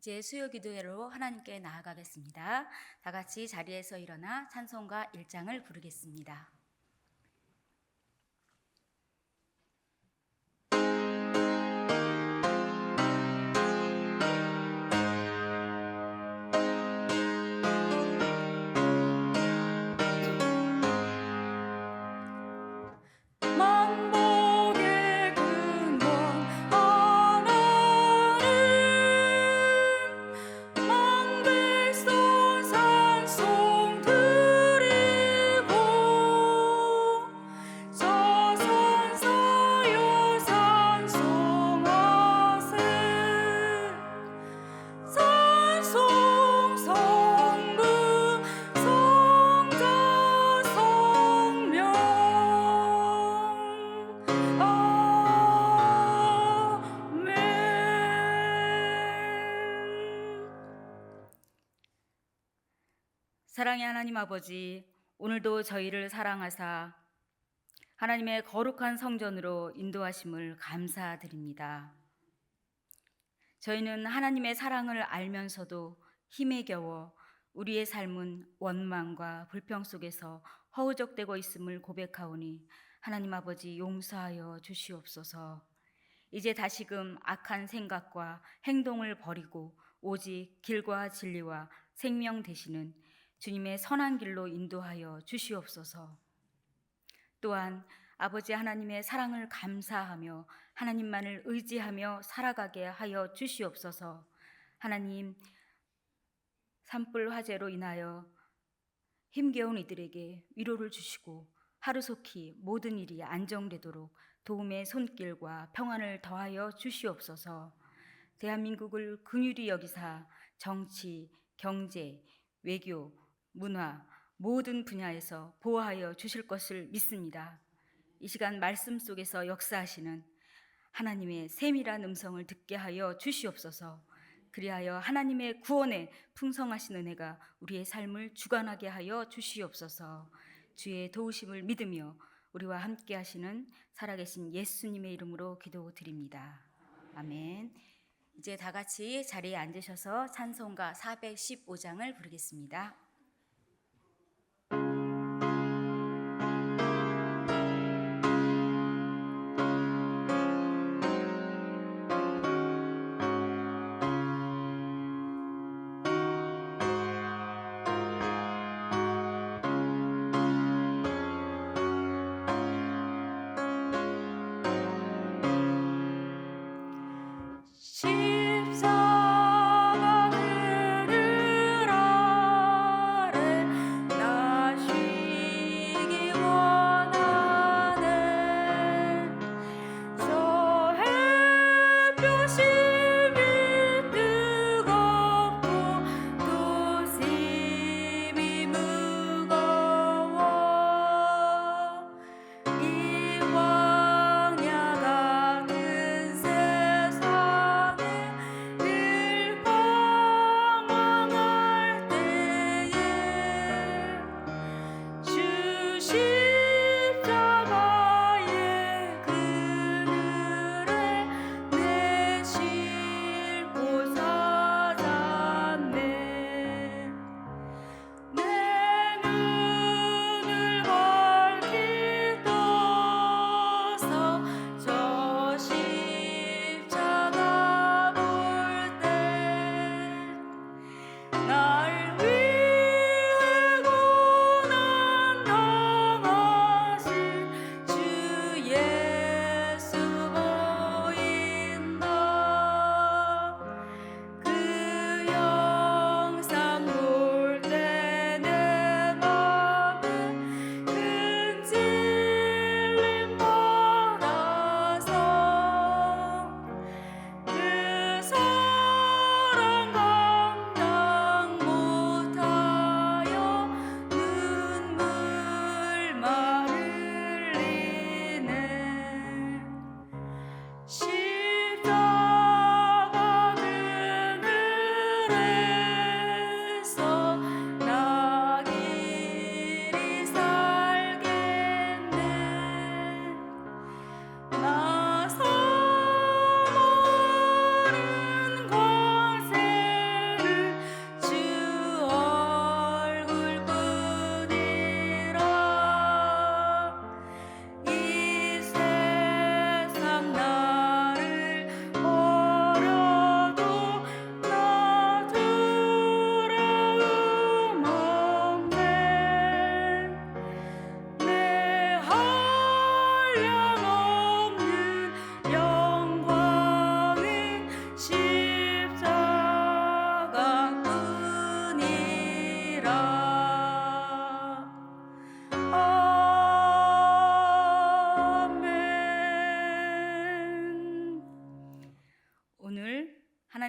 이제 수요 기도회로 하나님께 나아가겠습니다. 다 같이 자리에서 일어나 찬송가 1장을 부르겠습니다. 사랑의 하나님 아버지, 오늘도 저희를 사랑하사 하나님의 거룩한 성전으로 인도하심을 감사드립니다. 저희는 하나님의 사랑을 알면서도 힘에 겨워 우리의 삶은 원망과 불평 속에서 허우적대고 있음을 고백하오니 하나님 아버지 용서하여 주시옵소서. 이제 다시금 악한 생각과 행동을 버리고 오직 길과 진리와 생명 되시는 주님의 선한 길로 인도하여 주시옵소서. 또한 아버지 하나님의 사랑을 감사하며 하나님만을 의지하며 살아가게 하여 주시옵소서. 하나님, 산불 화재로 인하여 힘겨운 이들에게 위로를 주시고 하루속히 모든 일이 안정되도록 도움의 손길과 평안을 더하여 주시옵소서. 대한민국을 긍휼히 여기사 정치, 경제, 외교, 문화 모든 분야에서 보호하여 주실 것을 믿습니다. 이 시간 말씀 속에서 역사하시는 하나님의 세밀한 음성을 듣게 하여 주시옵소서. 그리하여 하나님의 구원에 풍성하신 은혜가 우리의 삶을 주관하게 하여 주시옵소서. 주의 도우심을 믿으며 우리와 함께 하시는 살아계신 예수님의 이름으로 기도드립니다. 아멘. 이제 다 같이 자리에 앉으셔서 찬송가 415장을 부르겠습니다.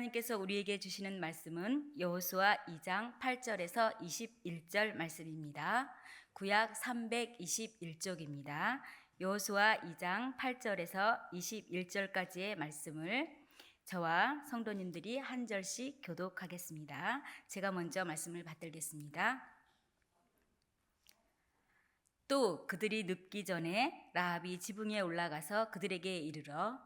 하나님께서 우리에게 주시는 말씀은 여호수아 2장 8절에서 21절 말씀입니다. 구약 321쪽입니다. 여호수아 2장 8절에서 21절까지의 말씀을 저와 성도님들이 한 절씩 교독하겠습니다. 제가 먼저 말씀을 받들겠습니다. 또 그들이 눕기 전에 라합이 지붕에 올라가서 그들에게 이르러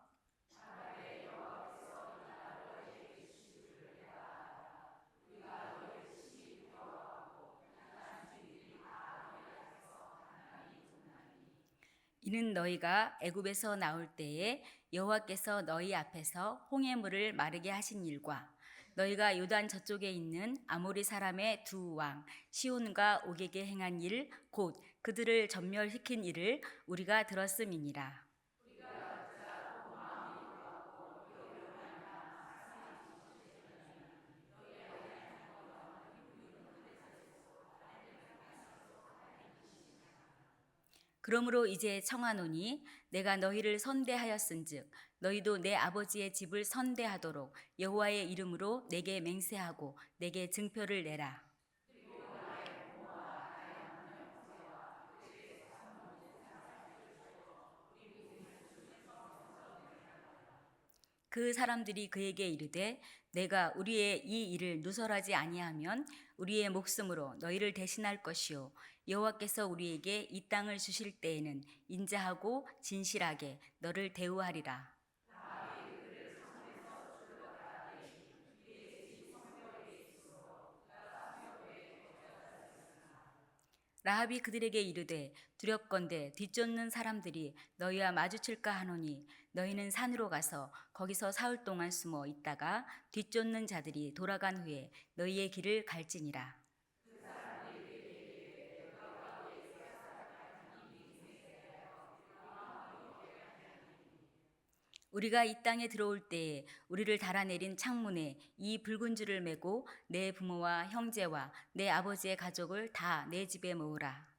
이는 너희가 애굽에서 나올 때에 여호와께서 너희 앞에서 홍해물을 마르게 하신 일과 너희가 요단 저쪽에 있는 아모리 사람의 두 왕 시온과 옥에게 행한 일 곧 그들을 전멸시킨 일을 우리가 들었음이니라. 그러므로 이제 청하노니 내가 너희를 선대하였은즉 너희도 내 아버지의 집을 선대하도록 여호와의 이름으로 내게 맹세하고 내게 증표를 내라. 그 사람들이 그에게 이르되 내가 우리의 이 일을 누설하지 아니하면 우리의 목숨으로 너희를 대신할 것이요 여호와께서 우리에게 이 땅을 주실 때에는 인자하고 진실하게 너를 대우하리라. 라합이 그들에게 이르되 두렵건대 뒤쫓는 사람들이 너희와 마주칠까 하노니 너희는 산으로 가서 거기서 사흘 동안 숨어 있다가 뒤쫓는 자들이 돌아간 후에 너희의 길을 갈지니라. 우리가 이 땅에 들어올 때에 우리를 달아내린 창문에 이 붉은 줄을 메고 내 부모와 형제와 내 아버지의 가족을 다 내 집에 모으라.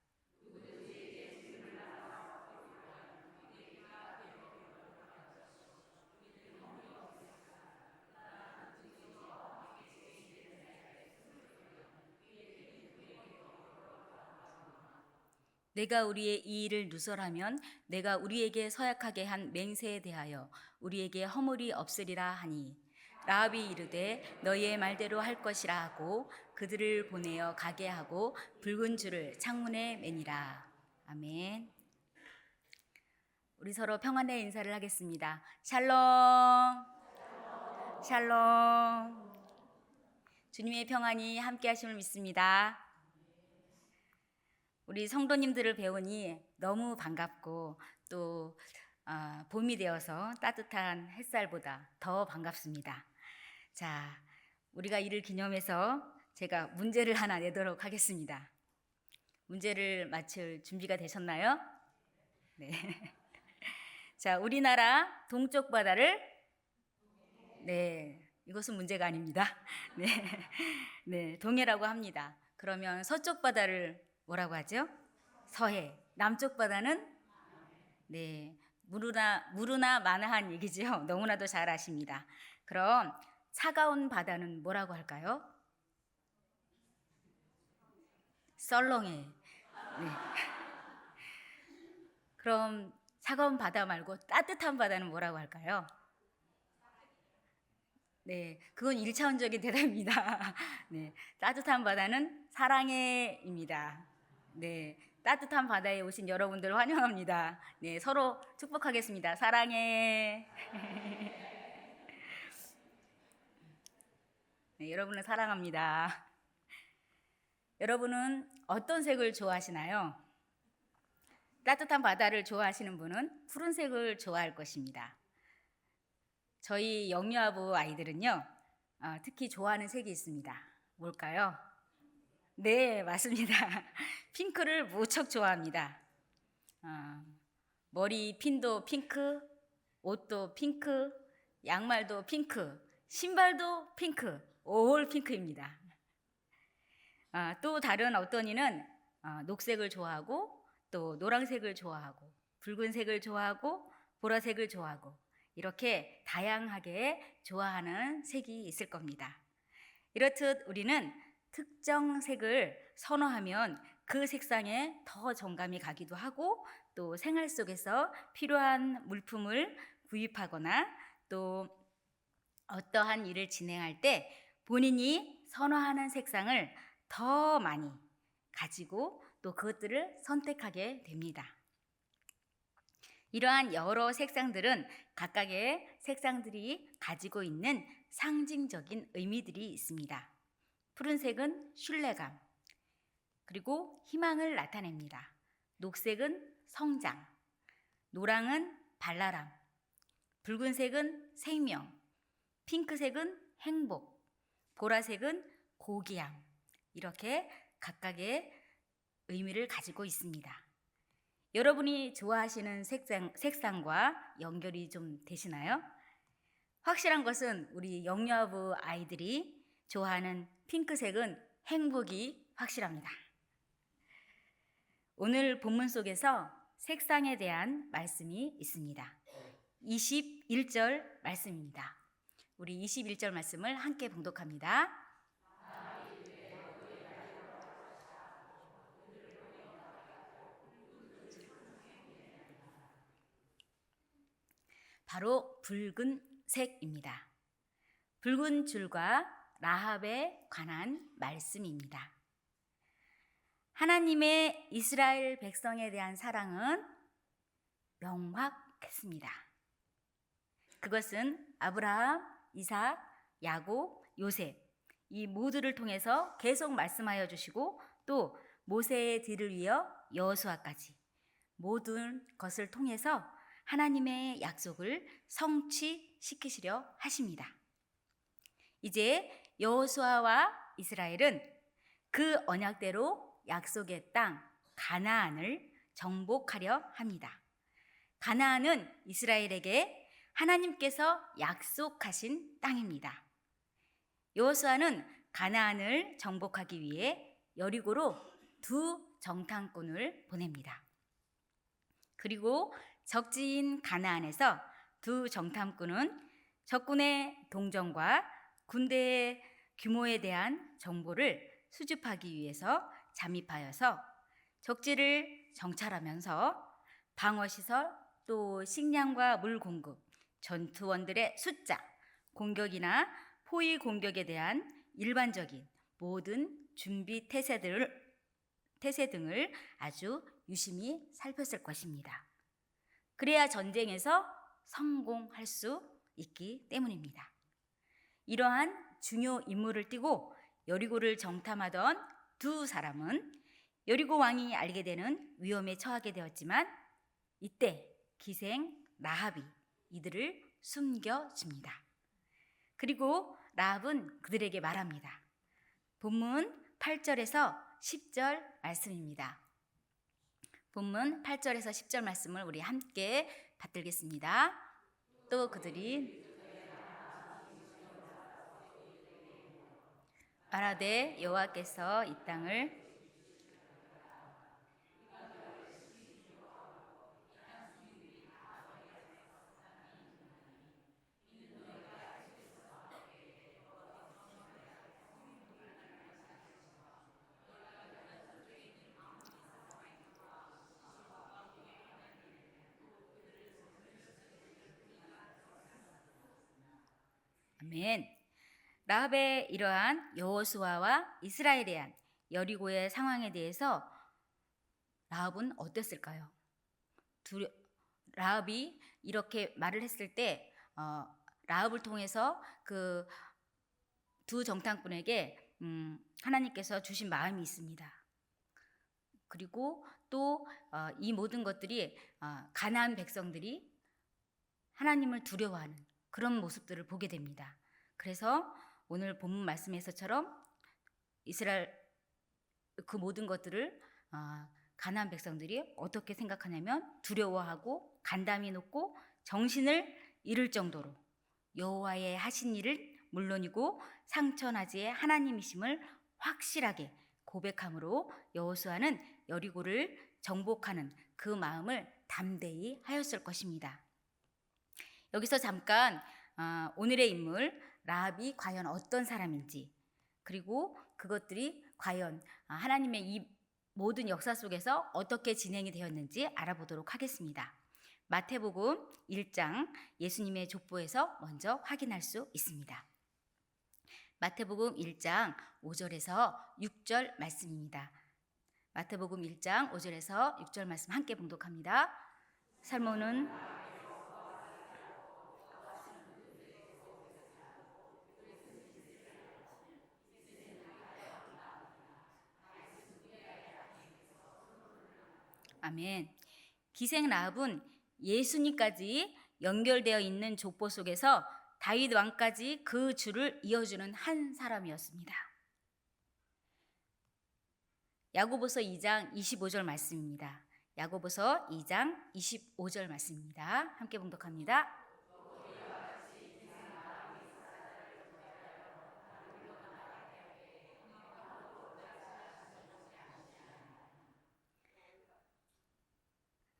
내가 우리의 이 일을 누설하면 내가 우리에게 서약하게 한 맹세에 대하여 우리에게 허물이 없으리라 하니 라합이 이르되 너희의 말대로 할 것이라 하고 그들을 보내어 가게 하고 붉은 줄을 창문에 매니라. 아멘. 우리 서로 평안의 인사를 하겠습니다. 샬롬. 샬롬. 주님의 평안이 함께 하심을 믿습니다. 우리 성도님들을 배우니 너무 반갑고 또 봄이 되어서 따뜻한 햇살보다 더 반갑습니다. 자, 우리가 이를 기념해서 제가 문제를 하나 내도록 하겠습니다. 문제를 맞출 준비가 되셨나요? 네. 자, 우리나라 동쪽 바다를 이것은 문제가 아닙니다. 네. 네, 동해라고 합니다. 그러면 서쪽 바다를 뭐라고 하죠? 서해. 남쪽 바다는 무르나 마나한 얘기죠. 너무나도 잘 아십니다. 그럼 차가운 바다는 뭐라고 할까요? 썰렁해. 네. 그럼 차가운 바다 말고 따뜻한 바다는 뭐라고 할까요? 네, 그건 1차원적인 대답입니다. 네, 따뜻한 바다는 사랑해입니다. 네, 따뜻한 바다에 오신 여러분들 환영합니다. 네, 서로 축복하겠습니다. 사랑해. 네, 여러분을 사랑합니다. 여러분은 어떤 색을 좋아하시나요? 따뜻한 바다를 좋아하시는 분은 푸른색을 좋아할 것입니다. 저희 영유아부 아이들은요, 특히 좋아하는 색이 있습니다. 뭘까요? 네, 맞습니다. 핑크를 무척 좋아합니다. 머리 핀도 핑크, 옷도 핑크, 양말도 핑크, 신발도 핑크, 올 핑크입니다. 또 다른 어떤 이는 녹색을 좋아하고 또 노란색을 좋아하고 붉은색을 좋아하고 보라색을 좋아하고 이렇게 다양하게 좋아하는 색이 있을 겁니다. 이렇듯 우리는 특정 색을 선호하면 그 색상에 더 정감이 가기도 하고 또 생활 속에서 필요한 물품을 구입하거나 또 어떠한 일을 진행할 때 본인이 선호하는 색상을 더 많이 가지고 또 그것들을 선택하게 됩니다. 이러한 여러 색상들은 각각의 색상들이 가지고 있는 상징적인 의미들이 있습니다. 푸른색은 신뢰감, 그리고 희망을 나타냅니다. 녹색은 성장, 노랑은 발랄함, 붉은색은 생명, 핑크색은 행복, 보라색은 고귀함, 이렇게 각각의 의미를 가지고 있습니다. 여러분이 좋아하시는 색상과 연결이 좀 되시나요? 확실한 것은 우리 영유아부 아이들이 좋아하는 핑크색은 행복이 확실합니다. 오늘 본문 속에서 색상에 대한 말씀이 있습니다. 21절 말씀입니다. 우리 21절 말씀을 함께 봉독합니다. 바로 붉은색입니다. 붉은 줄과 라합에 관한 말씀입니다. 하나님의 이스라엘 백성에 대한 사랑은 명확했습니다. 그것은 아브라함, 이삭, 야곱, 요셉 이 모두를 통해서 계속 말씀하여 주시고 또 모세의 뒤를 이어 여호수아까지 모든 것을 통해서 하나님의 약속을 성취시키시려 하십니다. 이제 여호수아와 이스라엘은 그 언약대로 약속의 땅 가나안을 정복하려 합니다. 가나안은 이스라엘에게 하나님께서 약속하신 땅입니다. 여호수아는 가나안을 정복하기 위해 여리고로 두 정탐꾼을 보냅니다. 그리고 적지인 가나안에서 두 정탐꾼은 적군의 동정과 군대의 규모에 대한 정보를 수집하기 위해서 잠입하여서 적지를 정찰하면서 방어시설 또 식량과 물 공급, 전투원들의 숫자, 공격이나 포위 공격에 대한 일반적인 모든 준비 태세 등을 아주 유심히 살폈을 것입니다. 그래야 전쟁에서 성공할 수 있기 때문입니다. 이러한 중요 임무를 띠고 여리고를 정탐하던 두 사람은 여리고 왕이 알게 되는 위험에 처하게 되었지만 이때 기생 라합이 이들을 숨겨줍니다. 그리고 라합은 그들에게 말합니다. 본문 8절에서 10절 말씀입니다. 본문 8절에서 10절 말씀을 우리 함께 받들겠습니다. 또 그들이 말하되 여호와께서 이 땅을 아멘. 라합의 이러한 여호수아와 이스라엘에 대한 여리고의 상황에 대해서 라합은 어땠을까요? 라합이 이렇게 말을 했을 때 라합을 통해서 그 두 정탐꾼에게 하나님께서 주신 마음이 있습니다. 그리고 또 이 모든 것들이 가나안 백성들이 하나님을 두려워하는 그런 모습들을 보게 됩니다. 그래서 오늘 본문 말씀에서처럼 이스라엘 그 모든 것들을 가나안 백성들이 어떻게 생각하냐면 두려워하고 간담이 높고 정신을 잃을 정도로 여호와의 하신 일을 물론이고 상천하지의 하나님이심을 확실하게 고백함으로 여호수아는 여리고를 정복하는 그 마음을 담대히 하였을 것입니다. 여기서 잠깐 오늘의 인물 라합이 과연 어떤 사람인지, 그리고 그것들이 과연 하나님의 이 모든 역사 속에서 어떻게 진행이 되었는지 알아보도록 하겠습니다. 마태복음 1장 예수님의 족보에서 먼저 확인할 수 있습니다. 마태복음 1장 5절에서 6절 말씀입니다. 마태복음 1장 5절에서 6절 말씀 함께 봉독합니다. 살모는 아멘. 기생 라합은 예수님까지 연결되어 있는 족보 속에서 다윗 왕까지 그 줄을 이어주는 한 사람이었습니다. 야고보서 2장 25절 말씀입니다. 야고보서 2장 25절 말씀입니다. 함께 봉독합니다.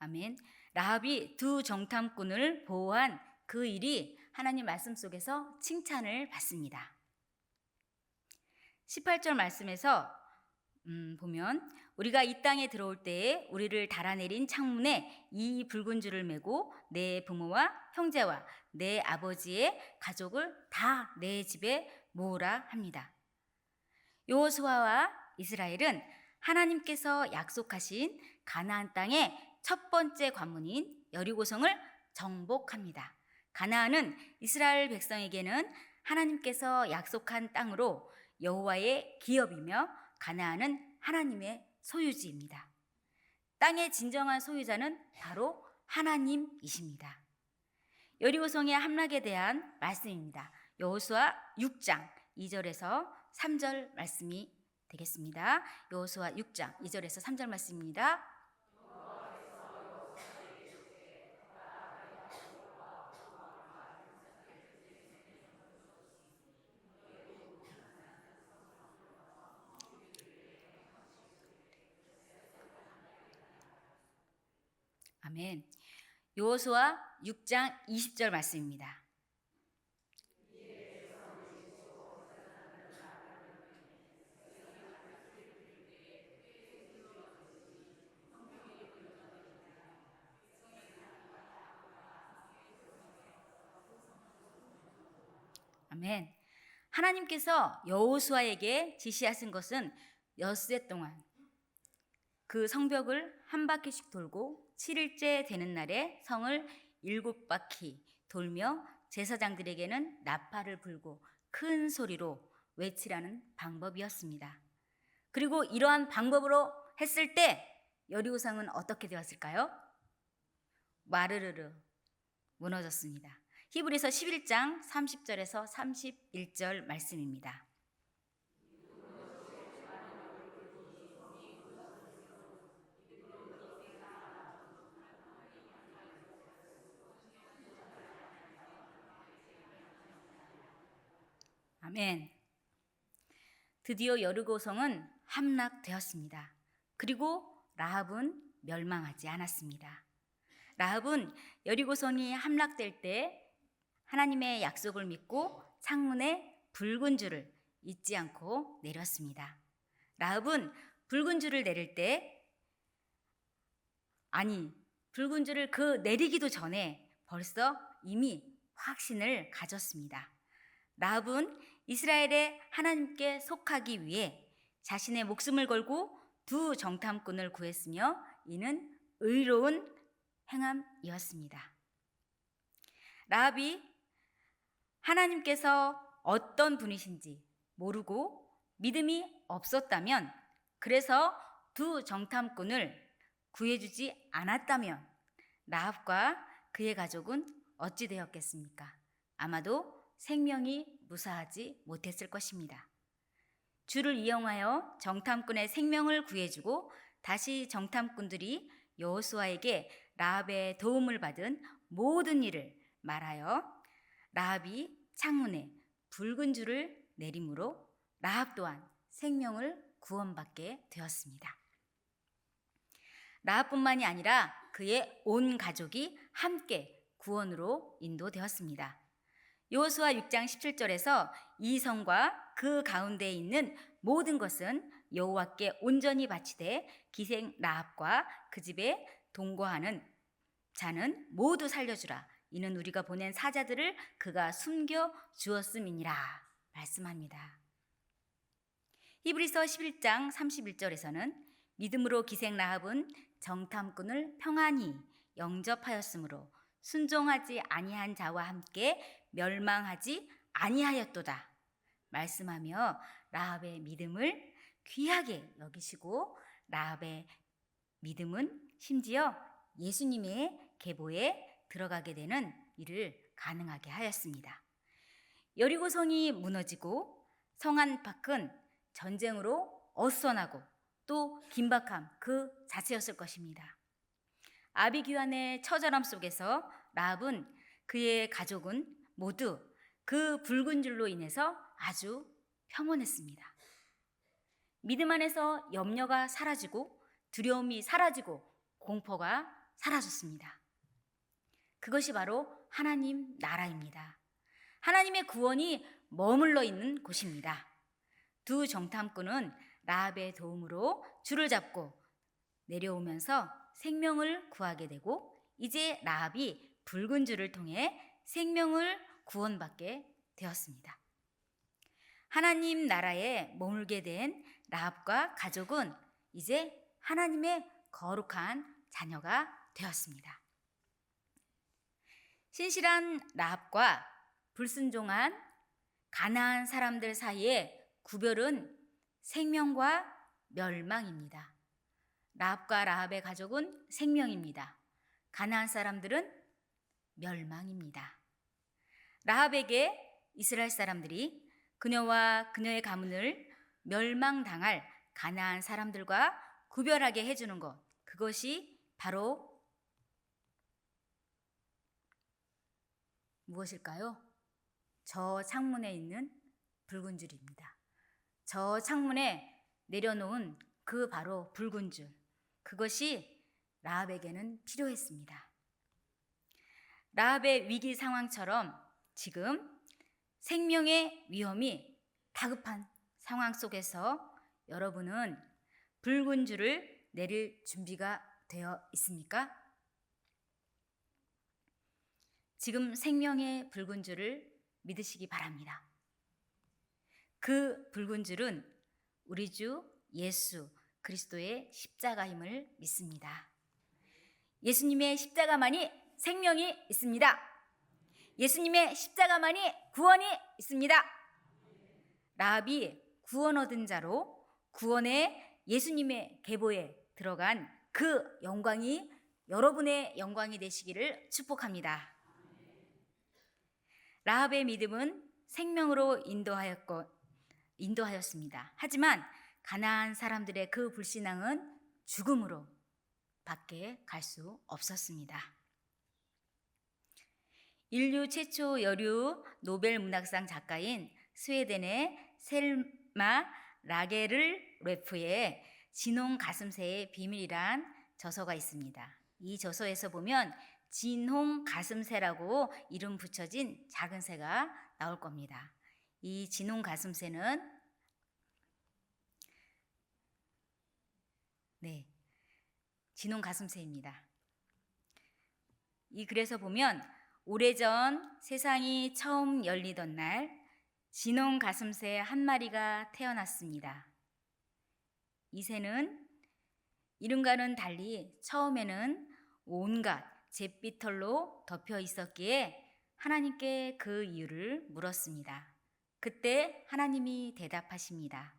아멘. 라합이 두 정탐꾼을 보호한 그 일이 하나님 말씀 속에서 칭찬을 받습니다. 18절 말씀에서 보면 우리가 이 땅에 들어올 때에 우리를 달아내린 창문에 이 붉은 줄을 메고 내 부모와 형제와 내 아버지의 가족을 다 내 집에 모으라 합니다. 여호수아와 이스라엘은 하나님께서 약속하신 가나안 땅의 첫 번째 관문인 여리고성을 정복합니다. 가나안은 이스라엘 백성에게는 하나님께서 약속한 땅으로 여호와의 기업이며 가나안은 하나님의 소유지입니다. 땅의 진정한 소유자는 바로 하나님이십니다. 여리고성의 함락에 대한 말씀입니다. 여호수아 6장 2절에서 3절 말씀이 되겠습니다. 여호수아 6장 2절에서 3절 말씀입니다. 아멘. 여호수아 6장 20절 말씀입니다. 아멘. 하나님께서 여호수아에게 지시하신 것은 엿새 동안 그 성벽을 한 바퀴씩 돌고 7일째 되는 날에 성을 7바퀴 돌며 제사장들에게는 나팔을 불고 큰 소리로 외치라는 방법이었습니다. 그리고 이러한 방법으로 했을 때 여리고성은 어떻게 되었을까요? 와르르르 무너졌습니다. 히브리서 11장 30절에서 31절 말씀입니다. 아멘. 드디어 여리고성은 함락되었습니다. 그리고 라합은 멸망하지 않았습니다. 라합은 여리고성이 함락될 때 하나님의 약속을 믿고 창문에 붉은 줄을 잊지 않고 내렸습니다. 라합은 붉은 줄을 내릴 때 붉은 줄을 내리기도 전에 벌써 이미 확신을 가졌습니다. 라합은 이스라엘의 하나님께 속하기 위해 자신의 목숨을 걸고 두 정탐꾼을 구했으며 이는 의로운 행함이었습니다. 라합이 하나님께서 어떤 분이신지 모르고 믿음이 없었다면, 그래서 두 정탐꾼을 구해주지 않았다면 라합과 그의 가족은 어찌 되었겠습니까? 아마도 생명이 무사하지 못했을 것입니다. 주를 이용하여 정탐꾼의 생명을 구해주고 다시 정탐꾼들이 여호수아에게 라합의 도움을 받은 모든 일을 말하여 라합이 창문에 붉은 줄을 내림으로 라합 또한 생명을 구원받게 되었습니다. 라합뿐만이 아니라 그의 온 가족이 함께 구원으로 인도되었습니다. 여호수아 6장 17절에서 이 성과 그 가운데에 있는 모든 것은 여호와께 온전히 바치되 기생 라합과 그 집에 동거하는 자는 모두 살려주라. 이는 우리가 보낸 사자들을 그가 숨겨 주었음이니라 말씀합니다. 히브리서 11장 31절에서는 믿음으로 기생 라합은 정탐꾼을 평안히 영접하였으므로 순종하지 아니한 자와 함께 멸망하지 아니하였도다 말씀하며 라합의 믿음을 귀하게 여기시고 라합의 믿음은 심지어 예수님의 계보에 들어가게 되는 일을 가능하게 하였습니다. 여리고성이 무너지고 성 안팎은 전쟁으로 어수선하고 또 긴박함 그 자체였을 것입니다. 아비규환의 처절함 속에서 라합은 그의 가족은 모두 그 붉은 줄로 인해서 아주 평온했습니다. 믿음 안에서 염려가 사라지고 두려움이 사라지고 공포가 사라졌습니다. 그것이 바로 하나님 나라입니다. 하나님의 구원이 머물러 있는 곳입니다. 두 정탐꾼은 라합의 도움으로 줄을 잡고 내려오면서 생명을 구하게 되고 이제 라합이 붉은 줄을 통해 생명을 구원받게 되었습니다. 하나님 나라에 머물게 된 라합과 가족은 이제 하나님의 거룩한 자녀가 되었습니다. 신실한 라합과 불순종한 가나안 사람들 사이의 구별은 생명과 멸망입니다. 라합과 라합의 가족은 생명입니다. 가나안 사람들은 멸망입니다. 라합에게 이스라엘 사람들이 그녀와 그녀의 가문을 멸망당할 가나안 사람들과 구별하게 해주는 것, 그것이 바로 무엇일까요? 저 창문에 있는 붉은 줄입니다. 저 창문에 내려놓은 그 바로 붉은 줄, 그것이 라합에게는 필요했습니다. 라합의 위기 상황처럼 지금 생명의 위험이 다급한 상황 속에서 여러분은 붉은 줄을 내릴 준비가 되어 있습니까? 지금 생명의 붉은 줄을 믿으시기 바랍니다. 그 붉은 줄은 우리 주 예수 그리스도의 십자가임을 믿습니다. 예수님의 십자가만이 생명이 있습니다. 예수님의 십자가만이 구원이 있습니다. 라합이 구원 얻은 자로 구원의 예수님의 계보에 들어간 그 영광이 여러분의 영광이 되시기를 축복합니다. 라합의 믿음은 생명으로 인도하였습니다. 하지만 가나안 사람들의 그 불신앙은 죽음으로 밖에 갈 수 없었습니다. 인류 최초 여류 노벨 문학상 작가인 스웨덴의 셀마 라게를레프의 진홍 가슴새의 비밀이란 저서가 있습니다. 이 저서에서 보면 진홍 가슴새라고 이름 붙여진 작은 새가 나올 겁니다. 이 진홍 가슴새는 진홍 가슴새입니다. 이 글에서 보면 오래전 세상이 처음 열리던 날 진홍 가슴새 한 마리가 태어났습니다. 이 새는 이름과는 달리 처음에는 온갖 잿빛털로 덮여 있었기에 하나님께 그 이유를 물었습니다. 그때 하나님이 대답하십니다.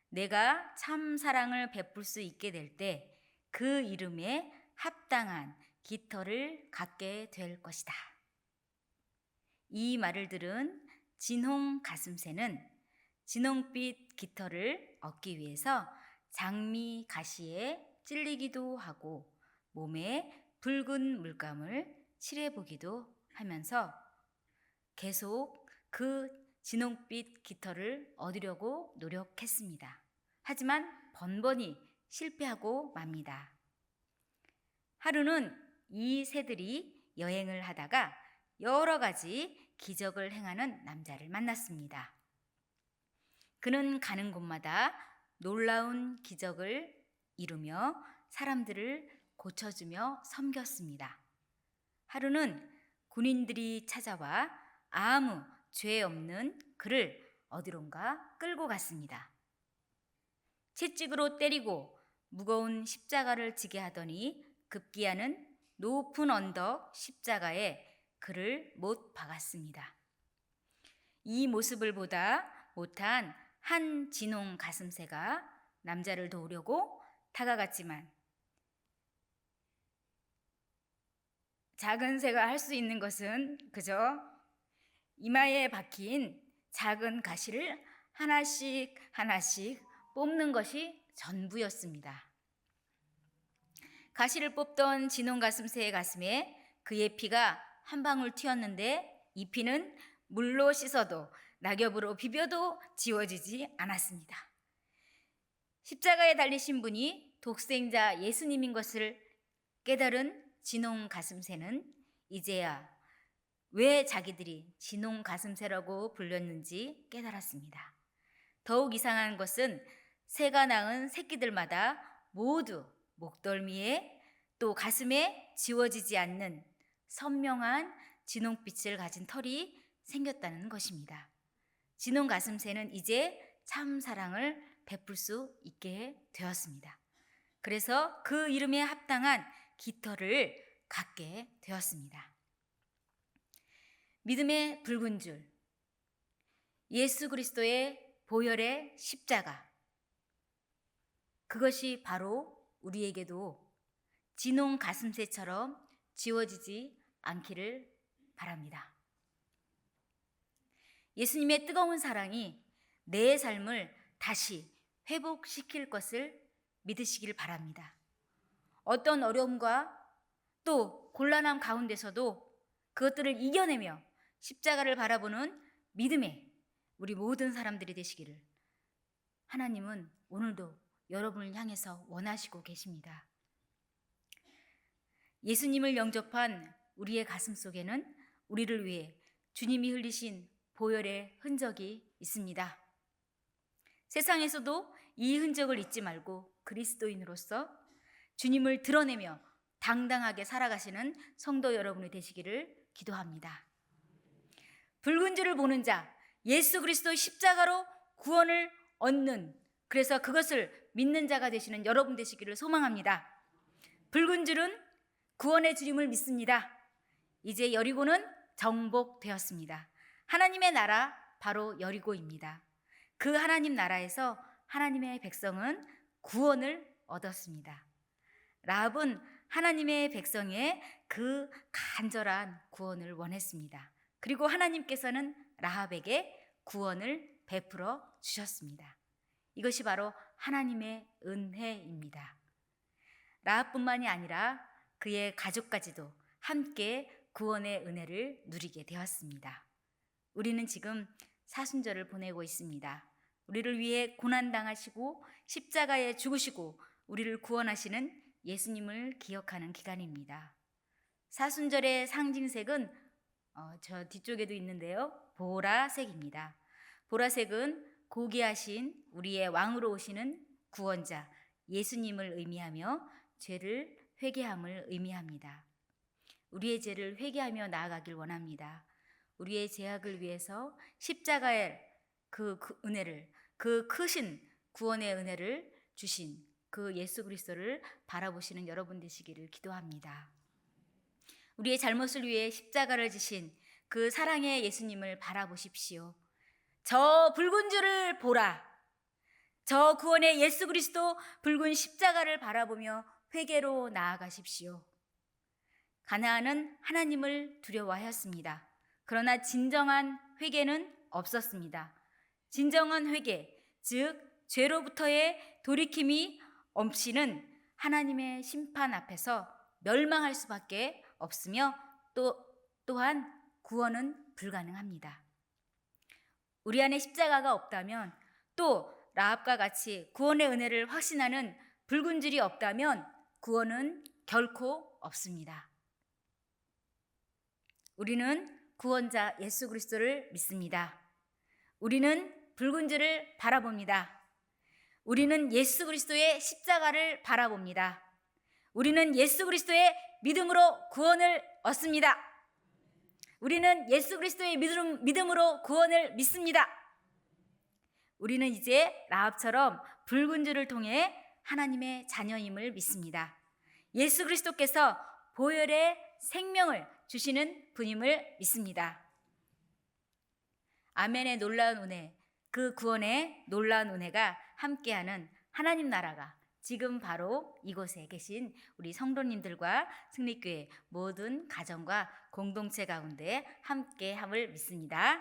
내가 참 사랑을 베풀 수 있게 될 때 그 이름에 합당한 깃털을 갖게 될 것이다. 이 말을 들은 진홍 가슴새는 진홍빛 깃털을 얻기 위해서 장미 가시에 찔리기도 하고 몸에 붉은 물감을 칠해보기도 하면서 계속 그 진홍빛 깃털을 얻으려고 노력했습니다. 하지만 번번이 실패하고 맙니다. 하루는 이 새들이 여행을 하다가 여러 가지 기적을 행하는 남자를 만났습니다. 그는 가는 곳마다 놀라운 기적을 이루며 사람들을 고쳐주며 섬겼습니다. 하루는 군인들이 찾아와 아무 죄 없는 그를 어디론가 끌고 갔습니다. 채찍으로 때리고 무거운 십자가를 지게 하더니 급기야는 높은 언덕 십자가에 그를 못 박았습니다. 이 모습을 보다 못한 한 진홍 가슴새가 남자를 도우려고 다가갔지만 작은 새가 할 수 있는 것은 그저 이마에 박힌 작은 가시를 하나씩 하나씩 뽑는 것이 전부였습니다. 가시를 뽑던 진홍 가슴새의 가슴에 그의 피가 한 방울 튀었는데 이 피는 물로 씻어도 낙엽으로 비벼도 지워지지 않았습니다. 십자가에 달리신 분이 독생자 예수님인 것을 깨달은 진홍 가슴새는 이제야 왜 자기들이 진홍 가슴새라고 불렸는지 깨달았습니다. 더욱 이상한 것은 새가 낳은 새끼들마다 모두 목덜미에 또 가슴에 지워지지 않는 선명한 진홍빛을 가진 털이 생겼다는 것입니다. 진홍 가슴새는 이제 참 사랑을 베풀 수 있게 되었습니다. 그래서 그 이름에 합당한 깃털을 갖게 되었습니다. 믿음의 붉은 줄, 예수 그리스도의 보혈의 십자가, 그것이 바로 우리에게도 진홍 가슴새처럼 지워지지 않기를 바랍니다. 예수님의 뜨거운 사랑이 내 삶을 다시 회복시킬 것을 믿으시길 바랍니다. 어떤 어려움과 또 곤란함 가운데서도 그것들을 이겨내며 십자가를 바라보는 믿음의 우리 모든 사람들이 되시기를 하나님은 오늘도 여러분을 향해서 원하시고 계십니다. 예수님을 영접한 우리의 가슴 속에는 우리를 위해 주님이 흘리신 보혈의 흔적이 있습니다. 세상에서도 이 흔적을 잊지 말고 그리스도인으로서 주님을 드러내며 당당하게 살아가시는 성도 여러분이 되시기를 기도합니다. 붉은 줄을 보는 자, 예수 그리스도의 십자가로 구원을 얻는, 그래서 그것을 믿는 자가 되시는 여러분 되시기를 소망합니다. 붉은 줄은 구원의 주님을 믿습니다. 이제 여리고는 정복되었습니다. 하나님의 나라 바로 여리고입니다. 그 하나님 나라에서 하나님의 백성은 구원을 얻었습니다. 라합은 하나님의 백성의 그 간절한 구원을 원했습니다. 그리고 하나님께서는 라합에게 구원을 베풀어 주셨습니다. 이것이 바로 하나님의 은혜입니다. 라합뿐만이 아니라 그의 가족까지도 함께 구원의 은혜를 누리게 되었습니다. 우리는 지금 사순절을 보내고 있습니다. 우리를 위해 고난당하시고 십자가에 죽으시고 우리를 구원하시는 예수님을 기억하는 기간입니다. 사순절의 상징색은 저 뒤쪽에도 있는데요. 보라색입니다. 보라색은 고귀하신 우리의 왕으로 오시는 구원자 예수님을 의미하며 죄를 회개함을 의미합니다. 우리의 죄를 회개하며 나아가길 원합니다. 우리의 죄악을 위해서 십자가의 그 은혜를, 그 크신 구원의 은혜를 주신 그 예수 그리스도를 바라보시는 여러분 되시기를 기도합니다. 우리의 잘못을 위해 십자가를 지신 그 사랑의 예수님을 바라보십시오. 저 붉은 줄을 보라. 저 구원의 예수 그리스도 붉은 십자가를 바라보며 회개로 나아가십시오. 가나안은 하나님을 두려워하였습니다. 그러나 진정한 회개는 없었습니다. 진정한 회개, 즉 죄로부터의 돌이킴이 없이는 하나님의 심판 앞에서 멸망할 수밖에 없으며 또한 구원은 불가능합니다. 우리 안에 십자가가 없다면, 또 라합과 같이 구원의 은혜를 확신하는 붉은 줄이 없다면 구원은 결코 없습니다. 우리는 구원자 예수 그리스도를 믿습니다. 우리는 붉은 줄을 바라봅니다. 우리는 예수 그리스도의 십자가를 바라봅니다. 우리는 예수 그리스도의 믿음으로 구원을 얻습니다. 우리는 예수 그리스도의 믿음으로 구원을 믿습니다. 우리는 이제 라합처럼 붉은 줄을 통해 하나님의 자녀임을 믿습니다. 예수 그리스도께서 보혈의 생명을 주시는 분임을 믿습니다. 아멘의 놀라운 은혜, 그 구원의 놀라운 은혜가 함께하는 하나님 나라가 지금 바로 이곳에 계신 우리 성도님들과 승리교회 모든 가정과 공동체 가운데 함께함을 믿습니다.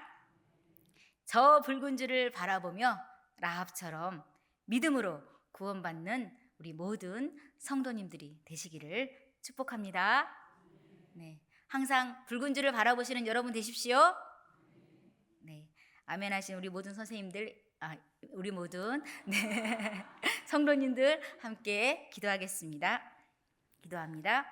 저 붉은 줄을 바라보며 라합처럼 믿음으로 구원받는 우리 모든 성도님들이 되시기를 축복합니다. 네, 항상 붉은 줄을 바라보시는 여러분 되십시오. 네, 아멘 하신 우리 모든 선생님들, 우리 모든 성도님들 함께 기도하겠습니다. 기도합니다.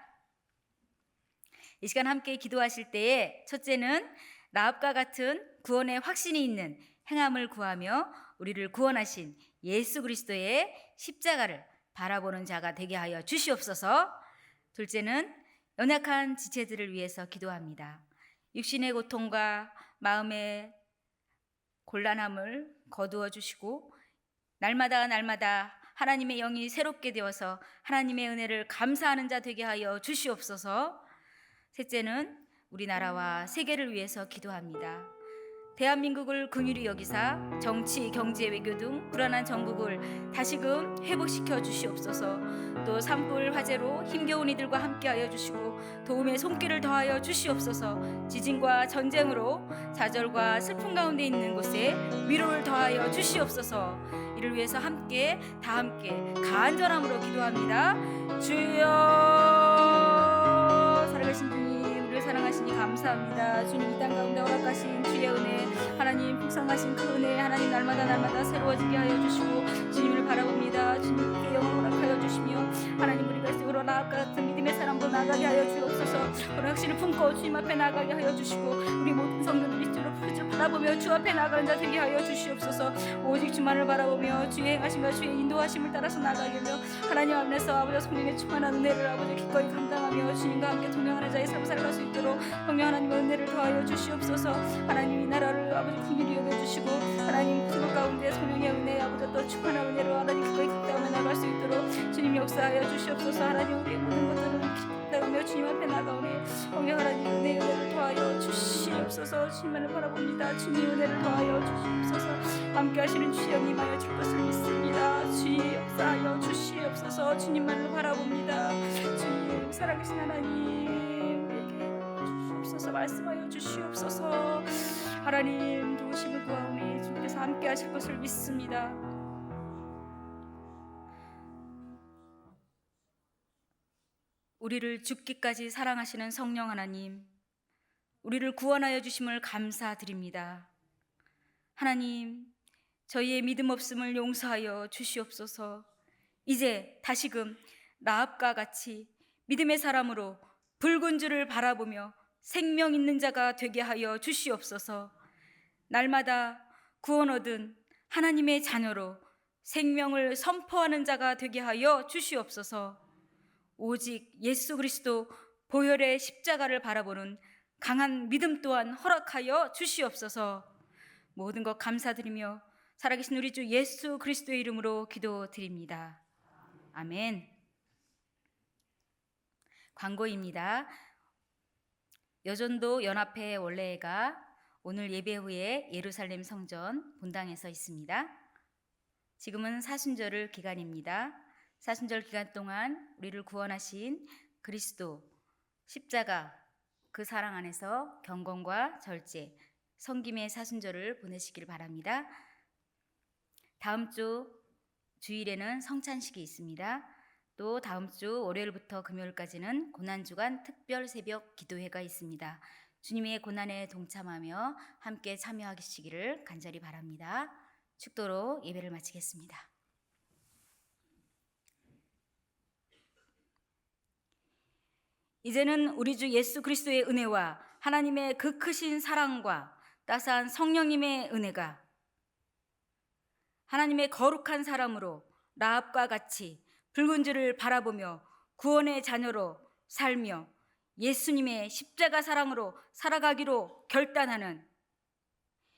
이 시간 함께 기도하실 때에 첫째는 라합과 같은 구원의 확신이 있는 행함을 구하며 우리를 구원하신 예수 그리스도의 십자가를 바라보는 자가 되게 하여 주시옵소서. 둘째는 연약한 지체들을 위해서 기도합니다. 육신의 고통과 마음의 곤란함을 거두어 주시고 날마다 하나님의 영이 새롭게 되어서 하나님의 은혜를 감사하는 자 되게 하여 주시옵소서. 셋째는 우리나라와 세계를 위해서 기도합니다. 대한민국을 긍휼히 여기사 정치, 경제, 외교 등 불안한 정국을 다시금 회복시켜 주시옵소서. 또 산불 화재로 힘겨운 이들과 함께하여 주시고 도움의 손길을 더하여 주시옵소서. 지진과 전쟁으로 좌절과 슬픔 가운데 있는 곳에 위로를 더하여 주시옵소서. 이를 위해서 함께 간절함으로 기도합니다. 주여, 살아계신 주님, 우리를 사랑하시니 감사합니다. 주님, 이 땅 가운데 허락하신 주의 은혜, 하나님 풍성하신 그 은혜, 하나님 날마다 새로워지게 하여 주시고 주님을 바라봅니다. 주님께 영광을 허락하여 주시며 하나님 우리가 으로 라합과 같은 믿음의 사람으로 나가게 하여 주옵소서. 그런 확신을 품고 주님 앞에 나가게 하여 주시고 우리 모든 성도들이 주를 바라보며 주 앞에 나가는 자 되게 하여 주시옵소서. 오직 주만을 바라보며 주의 행하심과 주의 인도하심을 따라서 나가게 하며 하나님 앞에서 아버지 성령의 충만한 은혜를 아버지 기꺼이 감당하며 주님과 함께 동행하는 자의 삶을 살아갈 수 있도록 성령 하나님의 은혜를 더하여 주시옵소서. 하나님 이 나라를 아버지 긍휼히 여겨주시고 하나님 그것 가운데 성령의 은혜 아버지 또 충만한 은혜로 하나님 기꺼이 감당하며 나갈 수 있도록 주님 역사하여 주시옵소서. 하나님 우리의 모든 것들을 기쁘다며 주님 앞에 나가오니 성령 하나님 은혜를 더하여 주시옵소서. 주님만을 바라봅니다. 주님 은혜를 더하여 주시옵소서. 함께 하시는 주여 임하여 줄 것을 믿습니다. 주의 역사하여 주시옵소서. 주님만을 바라봅니다. 주님 살아계신 하나님 우리에게 주시옵소서. 말씀하여 주시옵소서. 하나님 도우심을 구하오니 주님께서 함께 하실 것을 믿습니다. 우리를 죽기까지 사랑하시는 성령 하나님, 우리를 구원하여 주심을 감사드립니다. 하나님, 저희의 믿음 없음을 용서하여 주시옵소서. 이제 다시금 라합과 같이 믿음의 사람으로 붉은 줄을 바라보며 생명 있는 자가 되게 하여 주시옵소서. 날마다 구원 얻은 하나님의 자녀로 생명을 선포하는 자가 되게 하여 주시옵소서. 오직 예수 그리스도 보혈의 십자가를 바라보는 강한 믿음 또한 허락하여 주시옵소서. 모든 것 감사드리며 살아계신 우리 주 예수 그리스도의 이름으로 기도드립니다. 아멘. 광고입니다. 여전도 연합회 원래회가 오늘 예배 후에 예루살렘 성전 본당에서 있습니다. 지금은 사순절 기간입니다. 사순절 기간 동안 우리를 구원하신 그리스도 십자가 그 사랑 안에서 경건과 절제, 섬김의 사순절을 보내시길 바랍니다. 다음 주 주일에는 성찬식이 있습니다. 또 다음 주 월요일부터 금요일까지는 고난주간 특별 새벽 기도회가 있습니다. 주님의 고난에 동참하며 함께 참여하시기를 간절히 바랍니다. 축도로 예배를 마치겠습니다. 이제는 우리 주 예수 그리스도의 은혜와 하나님의 그 크신 사랑과 따스한 성령님의 은혜가 하나님의 거룩한 사람으로 라합과 같이 붉은 줄을 바라보며 구원의 자녀로 살며 예수님의 십자가 사랑으로 살아가기로 결단하는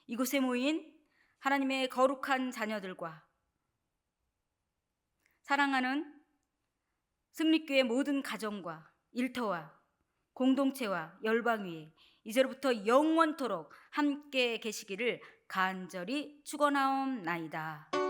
이곳에 모인 하나님의 거룩한 자녀들과 사랑하는 승리교회 모든 가정과 일터와 공동체와 열방 위에 이제로부터 영원토록 함께 계시기를 간절히 축원하옵나이다.